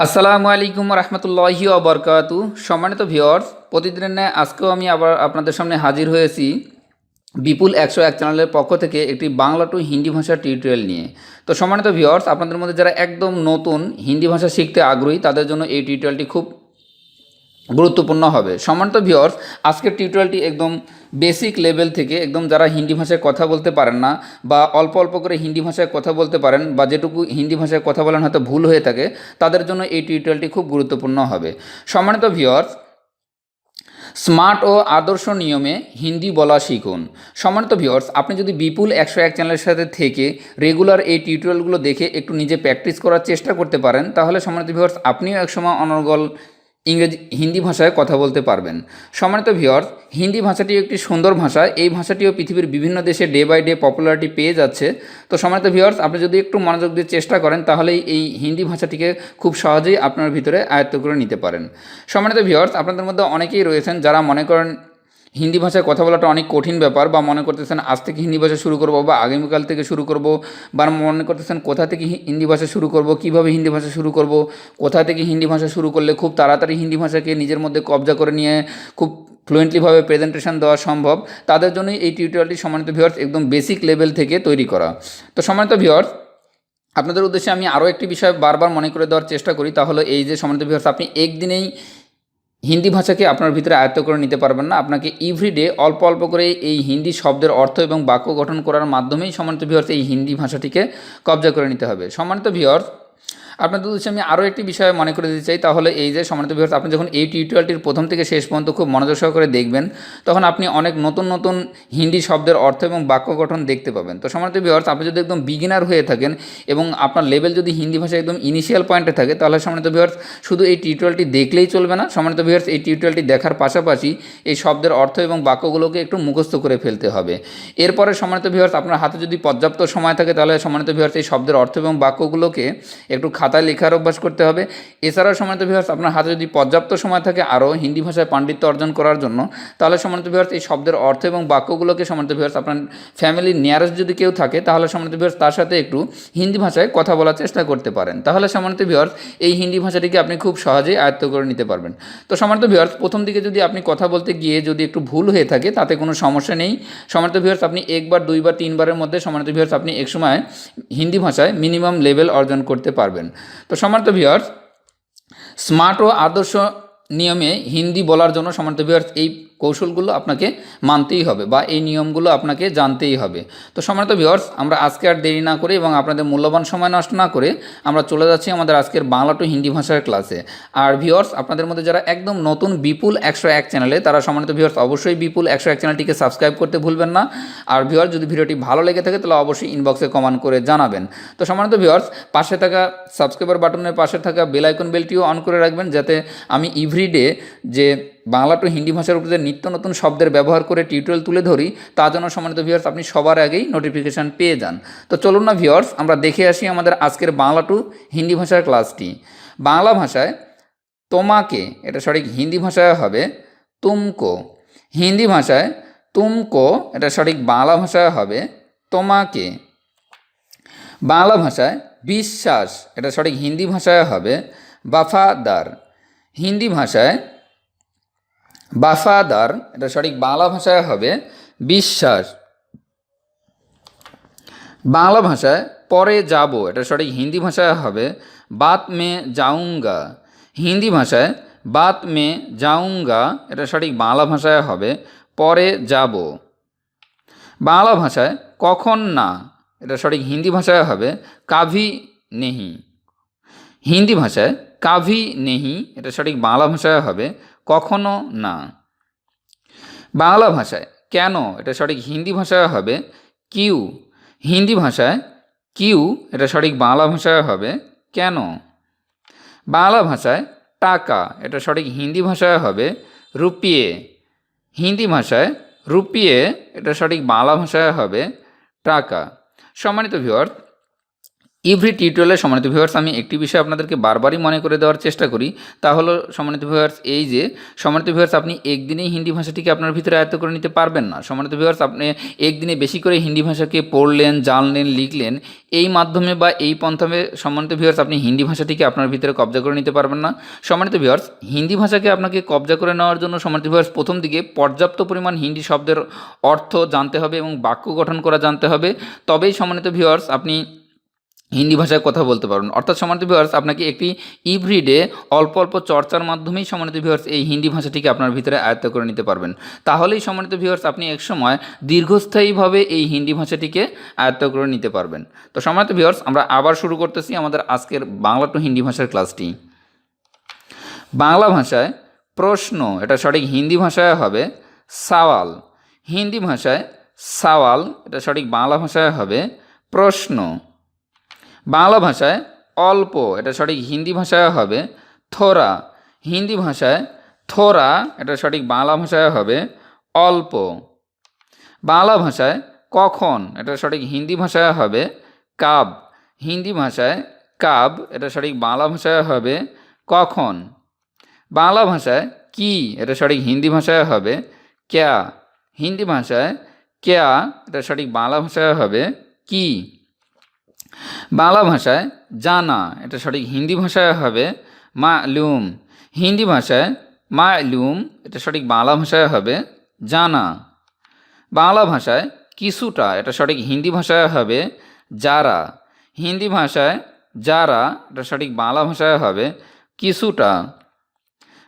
আসসালামু আলাইকুম রহমতুল্লাহি ওবরকাতু। সম্মানিত ভিউয়ার্স, প্রতিদিনের ন্যায় আজকেও আমি আবার আপনাদের সামনে হাজির হয়েছি বিপুল 101 চ্যানেলের পক্ষ থেকে একটি বাংলা টু হিন্দি ভাষার টিউটোরিয়াল নিয়ে। তো সম্মানিত ভিউয়ার্স, আপনাদের মধ্যে যারা একদম নতুন হিন্দি ভাষা শিখতে আগ্রহী তাদের জন্য এই টিউটোরিয়ালটি খুব গুরুত্বপূর্ণ হবে। সম্মানিত ভিউয়ার্স, আজকের টিউটোরিয়ালটি একদম বেসিক লেভেল থেকে একদম যারা হিন্দি ভাষায় কথা বলতে পারেন না বা অল্প অল্প করে হিন্দি ভাষায় কথা বলতে পারেন বা যেটুকু হিন্দি ভাষায় কথা বলেন হয়তো ভুল হয়ে থাকে তাদের জন্য এই টিউটোরিয়ালটি খুব গুরুত্বপূর্ণ হবে। সম্মানিত ভিউয়ার্স, স্মার্ট ও আদর্শ নিয়মে হিন্দি বলা শিখুন। সম্মানিত ভিউয়ার্স, আপনি যদি বিপুল 101 চ্যানেলের সাথে থেকে রেগুলার এই টিউটোরিয়ালগুলো দেখে একটু নিজে প্র্যাকটিস করার চেষ্টা করতে পারেন তাহলে সম্মানিত ভিউয়ার্স আপনিও একসময় অনর্গল হিন্দি ভাষায় কথা বলতে পারবেন। সম্মানিত ভিউয়ার্স, হিন্দি ভাষাটি একটি সুন্দর ভাষা। এই ভাষাটিও পৃথিবীর বিভিন্ন দেশে ডে বাই ডে পপুলারিটি পেয়ে যাচ্ছে। তো সম্মানিত ভিউয়ার্স, আপনি যদি একটু মনোযোগ দিয়ে চেষ্টা করেন তাহলেই এই হিন্দি ভাষাটিকে খুব সহজেই আপনার ভিতরে আয়ত্ত করে নিতে পারেন। সম্মানিত ভিউয়ার্স, আপনাদের মধ্যে অনেকেই রয়েছেন যারা মনে করেন হিন্দি ভাষায় কথা বলাটা অনেক কঠিন ব্যাপার, বা মনে করতেছেন আজ থেকে হিন্দি ভাষা শুরু করব বা আগামীকাল থেকে শুরু করব, বা মনে করতেছেন কোথা থেকে হিন্দি ভাষা শুরু করব, কিভাবে হিন্দি ভাষা শুরু করব, কোথা থেকে হিন্দি ভাষা শুরু করলে খুব তাড়াতাড়ি হিন্দি ভাষাকে নিজের মধ্যে কবজা করে নিয়ে খুব ফ্লুয়েন্টলিভাবে প্রেজেন্টেশন দেওয়া সম্ভব, তাদের জন্যই এই টিউটোরিয়ালটি সম্মানিত ভিউয়ার্স একদম বেসিক লেভেল থেকে তৈরি করা। তো সম্মানিত ভিউয়ার্স, আপনাদের উদ্দেশ্যে আমি আরও একটি বিষয় বারবার মনে করে দেওয়ার চেষ্টা করি, তা হলো এই যে সম্মানিত ভিউয়ার্স, আপনি একদিনেই হিন্দি ভাষাকে আপনার ভিতরে আয়ত্ত করে নিতে পারবেন না। আপনাকে এভরিডে অল্প অল্প করে এই হিন্দি শব্দের অর্থ এবং বাক্য গঠন করার মাধ্যমেই সম্মানিত ভিউয়ার্স এই হিন্দি ভাষাটিকে কবজা করে নিতে হবে। সম্মানিত ভিউয়ার্স, আপনাদের উদ্দেশ্যে আমি আরও একটি বিষয় মনে করে দিতে চাই, তাহলে এই যে সম্মানিত ভিউয়ার্স, আপনি যখন এই টিউটোরিয়ালটির প্রথম থেকে শেষ পর্যন্ত খুব মনোযোগ সহকারে দেখবেন তখন আপনি অনেক নতুন নতুন হিন্দি শব্দের অর্থ এবং বাক্য গঠন দেখতে পাবেন। তো সম্মানিত ভিউয়ার্স, আপনি যদি একদম বিগিনার হয়ে থাকেন এবং আপনার লেভেল যদি হিন্দি ভাষায় একদম ইনিশিয়াল পয়েন্টে থাকে তাহলে সম্মানিত ভিউয়ার্স শুধু এই টিউটোরিয়ালটি দেখলেই চলবে না। সম্মানিত ভিউয়ার্স, এই টিউটোরিয়ালটি দেখার পাশাপাশি এই শব্দের অর্থ এবং বাক্যগুলোকে একটু মুখস্থ করে ফেলতে হবে। এরপরে সম্মানিত ভিউয়ার্স, আপনার হাতে যদি পর্যাপ্ত সময় থাকে তাহলে সম্মানিত ভিউয়ার্স এই শব্দের অর্থ এবং বাক্যগুলোকে একটু খাতায় লেখার অভ্যাস করতে হবে। এছাড়াও সম্মানিত ভিউয়ার্স, আপনার হাতে যদি পর্যাপ্ত সময় থাকে আরও হিন্দি ভাষায় পাণ্ডিত্য অর্জন করার জন্য তাহলে সম্মানিত ভিউয়ার্স এই শব্দের অর্থ এবং বাক্যগুলোকে সম্মানিত ভিউয়ার্স আপনার ফ্যামিলির নিয়ারেস্ট যদি কেউ থাকে তাহলে সম্মানিত ভিউয়ার্স তার সাথে একটু হিন্দি ভাষায় কথা বলার চেষ্টা করতে পারেন। তাহলে সম্মানিত ভিউয়ার্স এই হিন্দি ভাষাটিকে আপনি খুব সহজেই আয়ত্ত করে নিতে পারবেন। তো সম্মানিত ভিউয়ার্স, প্রথম দিকে যদি আপনি কথা বলতে গিয়ে যদি একটু ভুল হয়ে থাকে তাতে কোনো সমস্যা নেই। সম্মানিত ভিউয়ার্স, আপনি একবার দুইবার তিনবারের মধ্যে সম্মানিত ভিউয়ার্স আপনি একসময় হিন্দি ভাষায় মিনিমাম লেভেল অর্জন করতে পারবেন। তো সম্মানিত ভিউয়ার্স, স্মার্ট ও আদর্শ নিয়মে হিন্দি বলার জন্য সম্মানিত ভিউয়ার্স এই কৌশলগুলো আপনাকে মানতেই হবে বা এই নিয়মগুলো আপনাকে জানতেই হবে। তো সম্মানিত ভিউয়ার্স, আমরা আজকে আর দেরি না করে এবং আপনাদের মূল্যবান সময় নষ্ট না করে আমরা চলে যাচ্ছি আমাদের আজকের বাংলা টু হিন্দি ভাষার ক্লাসে। আর ভিউয়ার্স, আপনাদের মধ্যে যারা একদম নতুন বিপুল 101 চ্যানেলে তারা সম্মানিত ভিউয়ার্স অবশ্যই বিপুল 101 চ্যানেলটিকে সাবস্ক্রাইব করতে ভুলবেন না। আর ভিউয়ার্স, যদি ভিডিওটি ভালো লেগে থাকে তাহলে অবশ্যই ইনবক্সে কমেন্ট করে জানাবেন। তো সম্মানিত ভিউয়ার্স, পাশে থাকা সাবস্ক্রাইবার বাটনের পাশে থাকা বেল আইকন বেলটিও অন করে রাখবেন যাতে আমি এভরিডে যে বাংলা টু হিন্দি ভাষার উপরে নিত্য নতুন শব্দের ব্যবহার করে টিউটোরিয়াল তুলে ধরি তা জন্য সম্মানিত ভিউয়ার্স আপনি সবার আগেই নোটিফিকেশান পেয়ে যান। তো চলুন না ভিউয়ার্স, আমরা দেখে আসি আমাদের আজকের বাংলা টু হিন্দি ভাষার ক্লাসটি। বাংলা ভাষায় তোমাকে, এটা সঠিক হিন্দি ভাষায় হবে তুমকো। হিন্দি ভাষায় তুমকো, এটা সঠিক বাংলা ভাষায় হবে তোমাকে। বাংলা ভাষায় বিশ্বাস, এটা সঠিক হিন্দি ভাষায় হবে বাফাদার। হিন্দি ভাষায় বাফাদার, এটা সঠিক বাংলা ভাষায় হবে বিশ্বাস। বাংলা ভাষায় পরে যাব, এটা সঠিক হিন্দি ভাষায় হবে বাত মে যাউঙ্গা। হিন্দি ভাষায় বাত মে যাউঙ্গা, এটা সঠিক বাংলা ভাষায় হবে পরে যাব। বাংলা ভাষায় কখন না, এটা সঠিক হিন্দি ভাষায় হবে কাভি নেহি। হিন্দি ভাষায় কাভি নেহি, এটা সঠিক বাংলা ভাষায় হবে কখনো না। বাংলা ভাষায় কেন, এটা সঠিক হিন্দি ভাষায় হবে কিউ। হিন্দি ভাষায় কিউ, এটা সঠিক বাংলা ভাষায় হবে কেন। বাংলা ভাষায় টাকা, এটা সঠিক হিন্দি ভাষায় হবে রুপিয়ে। হিন্দি ভাষায় রুপিয়ে, এটা সঠিক বাংলা ভাষায় হবে টাকা। সম্মানিত ভিউয়ার্স, এভরি টিউটোরিয়ালে সম্মানিত ভিউয়ার্স আমি একটি বিষয় আপনাদেরকে বারবারই মনে করে দেওয়ার চেষ্টা করি, তা হলো সম্মানিত ভিউয়ার্স এই যে সম্মানিত ভিউয়ার্স আপনি একদিনেই হিন্দি ভাষাটিকে আপনার ভিতরে আয়ত্ত করে নিতে পারবেন না। সম্মানিত ভিউয়ার্স আপনি একদিনে বেশি করে হিন্দি ভাষাকে পড়লেন, জানলেন, লিখলেন, এই মাধ্যমে বা এই পন্থামে সম্মানিত ভিউয়ার্স আপনি হিন্দি ভাষাটিকে আপনার ভিতরে কবজা করে নিতে পারবেন না। সম্মানিত ভিউয়ার্স হিন্দি ভাষাকে আপনাকে কবজা করে নেওয়ার জন্য সম্মানিত ভিউয়ার্স প্রথম দিকে পর্যাপ্ত পরিমাণ হিন্দি শব্দের অর্থ জানতে হবে এবং বাক্য গঠন করা জানতে হবে, তবেই সম্মানিত ভিউয়ার্স আপনি হিন্দি ভাষায় কথা বলতে পারবেন। অর্থাৎ সম্মানিত ভিউয়ার্স আপনাকে একটি এভরিডে অল্প অল্প চর্চার মাধ্যমেই সম্মানিত ভিউয়ার্স এই হিন্দি ভাষাটিকে আপনার ভিতরে আয়ত্ত করে নিতে পারবেন। তাহলেই সম্মানিত ভিউয়ার্স আপনি একসময় দীর্ঘস্থায়ীভাবে এই হিন্দি ভাষাটিকে আয়ত্ত করে নিতে পারবেন। তো সম্মানিত ভিউয়ার্স আমরা আবার শুরু করতেছি আমাদের আজকের বাংলা টু হিন্দি ভাষার ক্লাসটি। বাংলা ভাষায় প্রশ্ন, এটা সঠিক হিন্দি ভাষায় হবে সওয়াল। হিন্দি ভাষায় সওয়াল, এটা সঠিক বাংলা ভাষায় হবে প্রশ্ন। বাংলা ভাষায় অল্প, এটা সঠিক হিন্দি ভাষায় হবে থোড়া। হিন্দি ভাষায় থোড়া, এটা সঠিক বাংলা ভাষায় হবে অল্প। বাংলা ভাষায় কখন, এটা সঠিক হিন্দি ভাষায় হবে কাব। হিন্দি ভাষায় কাব, এটা সঠিক বাংলা ভাষায় হবে কখন। বাংলা ভাষায় কি, এটা সঠিক হিন্দি ভাষায় হবে ক্যা। হিন্দি ভাষায় ক্যা, এটা সঠিক বাংলা ভাষায় হবে কি। বাংলা ভাষায় জানা, এটা সঠিক হিন্দি ভাষায় হবে মালুম। হিন্দি ভাষায় মালুম, এটা সঠিক বাংলা ভাষায় হবে জানা। বাংলা ভাষায় কিছুটা, এটা সঠিক হিন্দি ভাষায় হবে যারা। হিন্দি ভাষায় যারা, এটা সঠিক বাংলা ভাষায় হবে কিছুটা।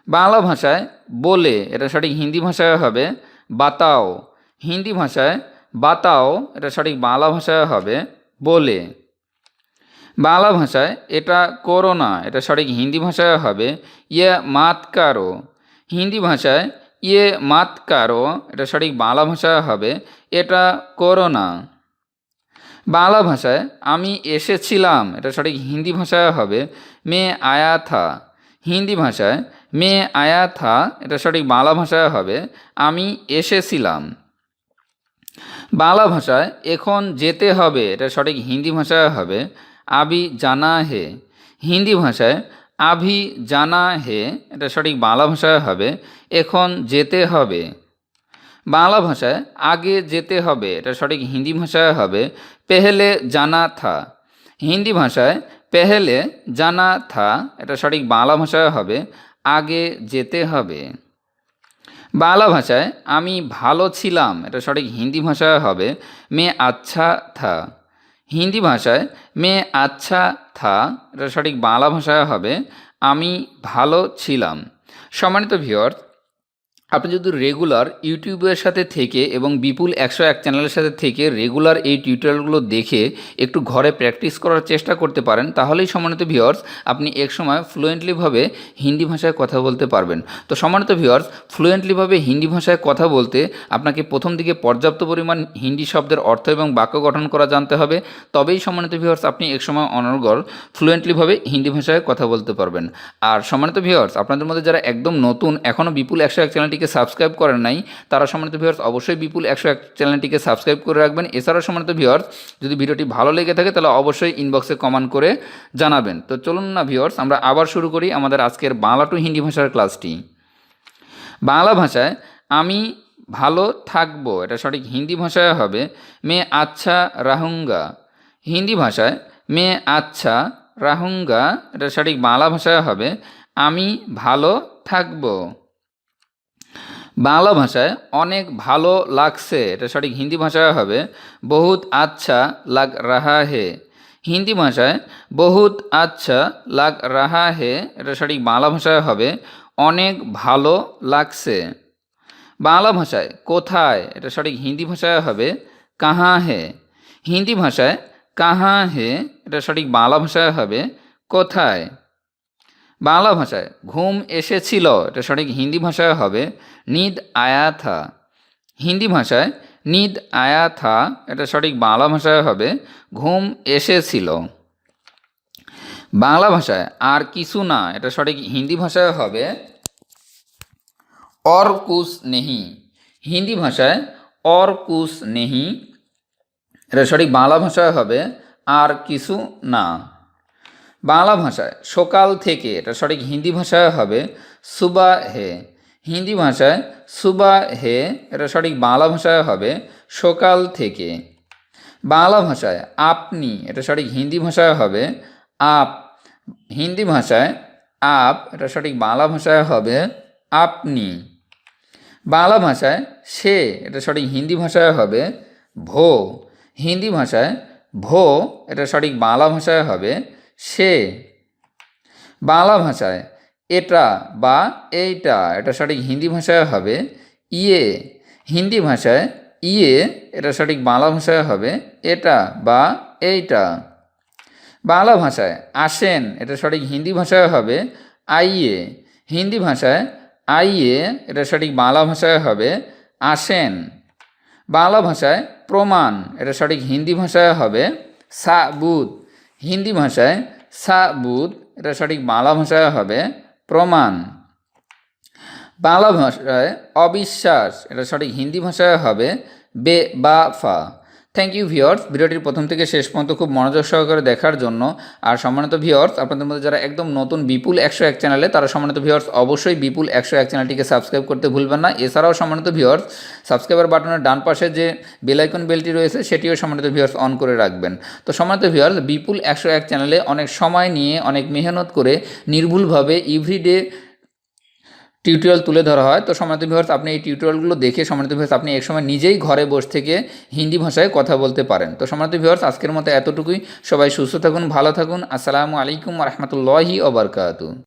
বাংলা ভাষায় বলে, এটা সঠিক হিন্দি ভাষায় হবে বাতাও। হিন্দি ভাষায় বাতাও, এটা সঠিক বাংলা ভাষায় হবে বলে। বাংলা ভাষায় এটা করো না, এটা সঠিক হিন্দি ভাষায় হবে ইয়ে মাত কারো। হিন্দি ভাষায় ইয়ে মাত কারো, এটা সঠিক বাংলা ভাষায় হবে এটা করো না। বাংলা ভাষায় আমি এসেছিলাম, এটা সঠিক হিন্দি ভাষায় হবে মে আয়া থা। হিন্দি ভাষায় মে আয়া থা, এটা সঠিক বাংলা ভাষায় হবে আমি এসেছিলাম। বাংলা ভাষায় এখন যেতে হবে, এটা সঠিক হিন্দি ভাষায় হবে আবি জানা হে। হিন্দি ভাষায় আভি জানা হে, এটা সঠিক বাংলা ভাষায় হবে এখন যেতে হবে। বাংলা ভাষায় আগে যেতে হবে, এটা সঠিক হিন্দি ভাষায় হবে পেহলে জানা থা। হিন্দি ভাষায় পেহলে জানা থা, এটা সঠিক বাংলা ভাষায় হবে আগে যেতে হবে। বাংলা ভাষায় আমি ভালো ছিলাম, এটা সঠিক হিন্দি ভাষায় হবে মে আচ্ছা থা। হিন্দি ভাষায় মে আচ্ছা থা, এটা সঠিক বাংলা ভাষায় হবে আমি ভালো ছিলাম। সম্মানিত ভিউয়ার্স আপনি যদি রেগুলার ইউটিউবের সাথে থেকে এবং বিপুল 101 চ্যানেলের সাথে থেকে রেগুলার এই টিউটোরিয়ালগুলো দেখে একটু ঘরে প্র্যাকটিস করার চেষ্টা করতে পারেন, তাহলেই সম্মানিত ভিউয়ার্স আপনি একসময় ফ্লুয়েন্টলিভাবে হিন্দি ভাষায় কথা বলতে পারবেন। তো সম্মানিত ভিউয়ার্স ফ্লুয়েন্টলিভাবে হিন্দি ভাষায় কথা বলতে আপনাকে প্রথম দিকে পর্যাপ্ত পরিমাণ হিন্দি শব্দের অর্থ এবং বাক্য গঠন করা জানতে হবে, তবেই সম্মানিত ভিউয়ার্স আপনি একসময় অনর্গল ফ্লুয়েন্টলিভাবে হিন্দি ভাষায় কথা বলতে পারবেন। আর সম্মানিত ভিউয়ার্স আপনাদের মধ্যে যারা একদম নতুন এখনও বিপুল 101 চ্যানেলটিকে সাবস্ক্রাইব করেন নাই, তারা সম্মানিত ভিউয়ার্স অবশ্যই বিপুল 101 চ্যানেলটিকে সাবস্ক্রাইব করে রাখবেন। এছাড়াও সম্মানিত ভিউয়ার্স যদি ভিডিওটি ভালো লেগে থাকে তাহলে অবশ্যই ইনবক্সে কমেন্ট করে জানাবেন। তো চলুন না ভিউয়ার্স আমরা আবার শুরু করি আমাদের আজকের বাংলা টু হিন্দি ভাষার ক্লাসটি। বাংলা ভাষায় আমি ভালো থাকবো, এটা সঠিক হিন্দি ভাষায় হবে মে আচ্ছা রাহুঙ্গা। হিন্দি ভাষায় মে আচ্ছা রাহুঙ্গা, এটা সঠিক বাংলা ভাষায় হবে আমি ভালো থাকবো। বাংলা ভাষায় অনেক ভালো লাগছে, এটা সঠিক হিন্দি ভাষায় হবে বহুত আচ্ছা লাগ রাহা হে। হিন্দি ভাষায় বহুত আচ্ছা লাগ রাহা হে, এটা সঠিক বাংলা ভাষায় হবে অনেক ভালো লাগছে। বাংলা ভাষায় কোথায়, এটা সঠিক হিন্দি ভাষায় হবে কাহা হে। হিন্দি ভাষায় কাহা হে, এটা সঠিক বাংলা ভাষায় হবে কোথায়। বাংলা ভাষায় ঘুম এসেছিল, এটা সঠিক হিন্দি ভাষায় হবে নিদ আয়া থা। হিন্দি ভাষায় নিদ আয়া থা, এটা সঠিক বাংলা ভাষায় হবে ঘুম এসেছিল। বাংলা ভাষায় আর কিছু না, এটা সঠিক হিন্দি ভাষায় হবে और कुछ नहीं। হিন্দি ভাষায় और कुछ नहीं, এটা সঠিক বাংলা ভাষায় হবে আর কিছু না। বাংলা ভাষায় সকাল থেকে, এটা সঠিক হিন্দি ভাষায় হবে সুবা হে। হিন্দি ভাষায় সুবা হে, এটা সঠিক বাংলা ভাষায় হবে সকাল থেকে। বাংলা ভাষায় আপনি, এটা সঠিক হিন্দি ভাষায় হবে আপ। হিন্দি ভাষায় আপ, এটা সঠিক বাংলা ভাষায় হবে আপনি। বাংলা ভাষায় সে, এটা সঠিক হিন্দি ভাষায় হবে ভো। হিন্দি ভাষায় ভো, এটা সঠিক বাংলা ভাষায় হবে সে। বাংলা ভাষায় এটা বা এইটা, এটা সঠিক হিন্দি ভাষায় হবে ইয়ে। হিন্দি ভাষায় ইয়ে, এটা সঠিক বাংলা ভাষায় হবে এটা বা এইটা। বাংলা ভাষায় আসেন, এটা সঠিক হিন্দি ভাষায় হবে আইয়ে। হিন্দি ভাষায় আইয়ে, এটা সঠিক বাংলা ভাষায় হবে আসেন। বাংলা ভাষায় প্রমাণ, এটা সঠিক হিন্দি ভাষায় হবে সাবুত। হিন্দি ভাষায় সাবুত, এটা সঠিক বাংলা ভাষায় হবে প্রমাণ। বাংলা ভাষায় অবিশ্বাস, এটা সঠিক হিন্দি ভাষায় হবে বেবাফা। থ্যাংক ইউ ভিউয়ার্স, ভিডিওটির প্রথম থেকে শেষ পর্যন্ত খুব মনোযোগ সহকারে দেখার জন্য। আর সম্মানিত ভিউয়ার্স, আপনাদের মধ্যে যারা একদম নতুন বিপুল 101 চ্যানেলে, তারা সম্মানিত ভিউয়ার্স অবশ্যই বিপুল 101 চ্যানেলটিকে সাবস্ক্রাইব করতে ভুলবেন না। এছাড়াও সম্মানিত ভিউয়ার্স, সাবস্ক্রাইবার বাটনের ডান পাশে যে বেল আইকন বেলটি রয়েছে সেটিও সম্মানিত ভিউয়ার্স অন করে রাখবেন। তো সম্মানিত ভিউয়ার্স, বিপুল 101 চ্যানেলে অনেক সময় নিয়ে, অনেক মেহনত করে নির্ভুলভাবে এভরিডে টিউটোরিয়াল তুলে ধরা হয়। তো সম্মানিত ভিউয়ার্স, আপনি এই টিউটোরিয়ালগুলো দেখে সম্মানিত ভিউয়ার্স আপনি একসময় নিজেই ঘরে বসে থেকে হিন্দি ভাষায় কথা বলতে পারেন। তো সম্মানিত ভিউয়ার্স, আজকের মতো এতটুকুই। সবাই সুস্থ থাকুন, ভালো থাকুন। আসসালামু আলাইকুম ওয়া রাহমাতুল্লাহি ওয়া বারাকাতুহু।